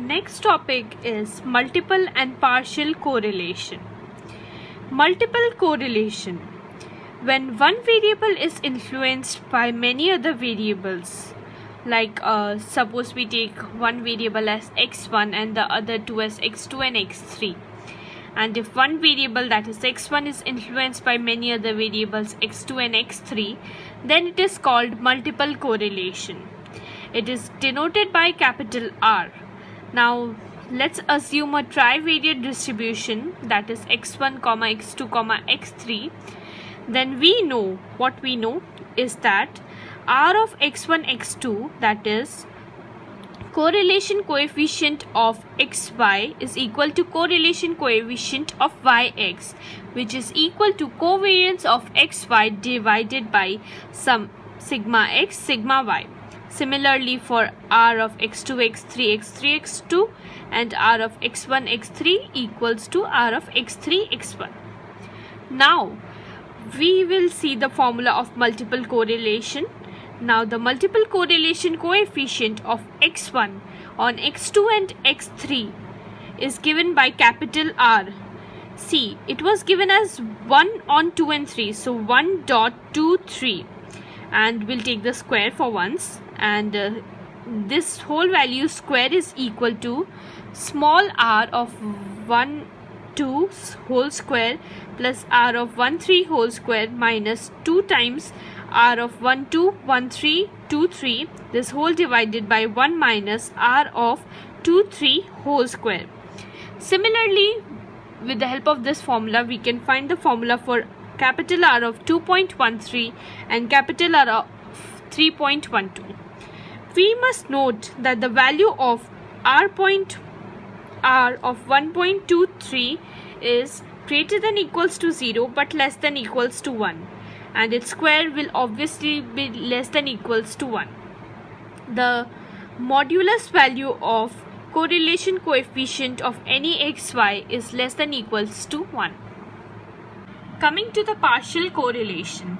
Next topic is multiple and partial correlation. Multiple correlation. When one variable is influenced by many other variables, like suppose we take one variable as x1 and the other two as x2 and x3. And if one variable, that is x1, is influenced by many other variables x2 and x3, then it is called multiple correlation. It is denoted by capital R. Now let's assume a trivariate distribution, that is x1, x2, x3. Then we know, what we know is that R of x1, x2, that is correlation coefficient of xy, is equal to correlation coefficient of yx, which is equal to covariance of xy divided by some sigma x, sigma y. Similarly for R of x2, x3, x3, x2 and R of x1, x3 equals to R of x3, x1. Now we will see the formula of multiple correlation. Now the multiple correlation coefficient of x1 on x2 and x3 is given by capital R. See, it was given as 1 on 2 and 3, so 1.23, and we'll take the square for once, and this whole value square is equal to small r of 1 2 whole square plus r of 1 3 whole square minus 2 times r of 1 2 1 3 2 3, this whole divided by 1 minus r of 2 3 whole square. Similarly, with the help of this formula, we can find the formula for capital R of 2.13 and capital R of 3.12. We must note that the value of R of 1.23 is greater than equals to 0 but less than equals to 1, and its square will obviously be less than equals to 1. The modulus value of correlation coefficient of any xy is less than equals to 1. Coming to the partial correlation.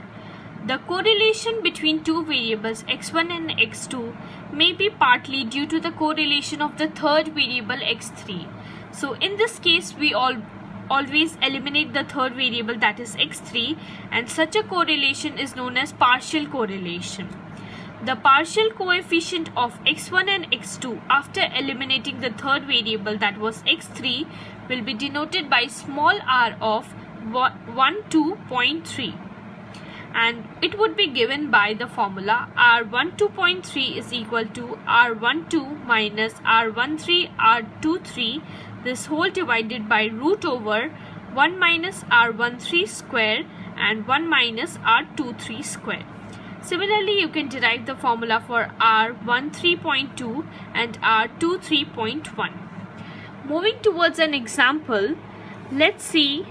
The correlation between two variables x1 and x2 may be partly due to the correlation of the third variable x3. So in this case, we always eliminate the third variable, that is x3, and such a correlation is known as partial correlation. The partial coefficient of x1 and x2 after eliminating the third variable, that was x3, will be denoted by small r of 12.3, and it would be given by the formula R12.3 is equal to R12 minus R13 R23, this whole divided by root over 1 minus R13 square and 1 minus R23 square. Similarly, you can derive the formula for R13.2 and R23.1. Moving towards an example, let's see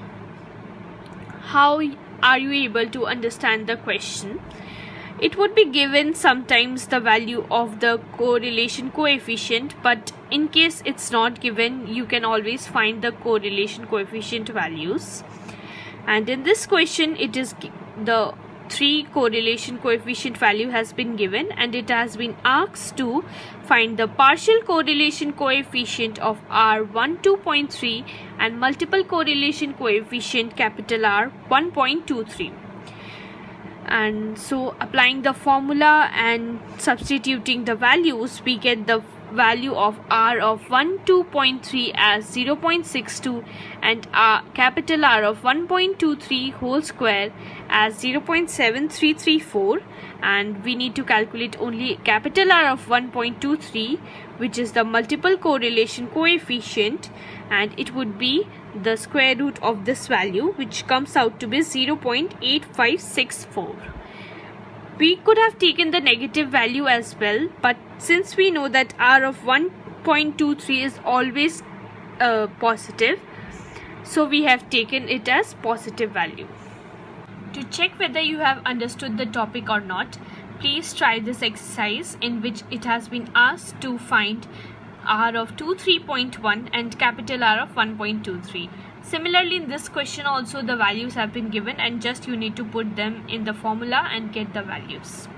how are you able to understand the question. It would be given sometimes the value of the correlation coefficient, but in case it's not given, you can always find the correlation coefficient values. And in this question, it is the 3 correlation coefficient value has been given, and it has been asked to find the partial correlation coefficient of R12.3 and multiple correlation coefficient capital R 1.23. And so applying the formula and substituting the values, we get the value of R of 12.3 as 0.62 and capital R of 1.23 whole square as 0.7334, and we need to calculate only capital R of 1.23, which is the multiple correlation coefficient, and it would be the square root of this value, which comes out to be 0.8564. We could have taken the negative value as well, but since we know that R of 1.23 is always positive, so we have taken it as positive value. To check whether you have understood the topic or not, please try this exercise in which it has been asked to find R of 23.1 and capital R of 1.23. Similarly, in this question also the values have been given, and just you need to put them in the formula and get the values.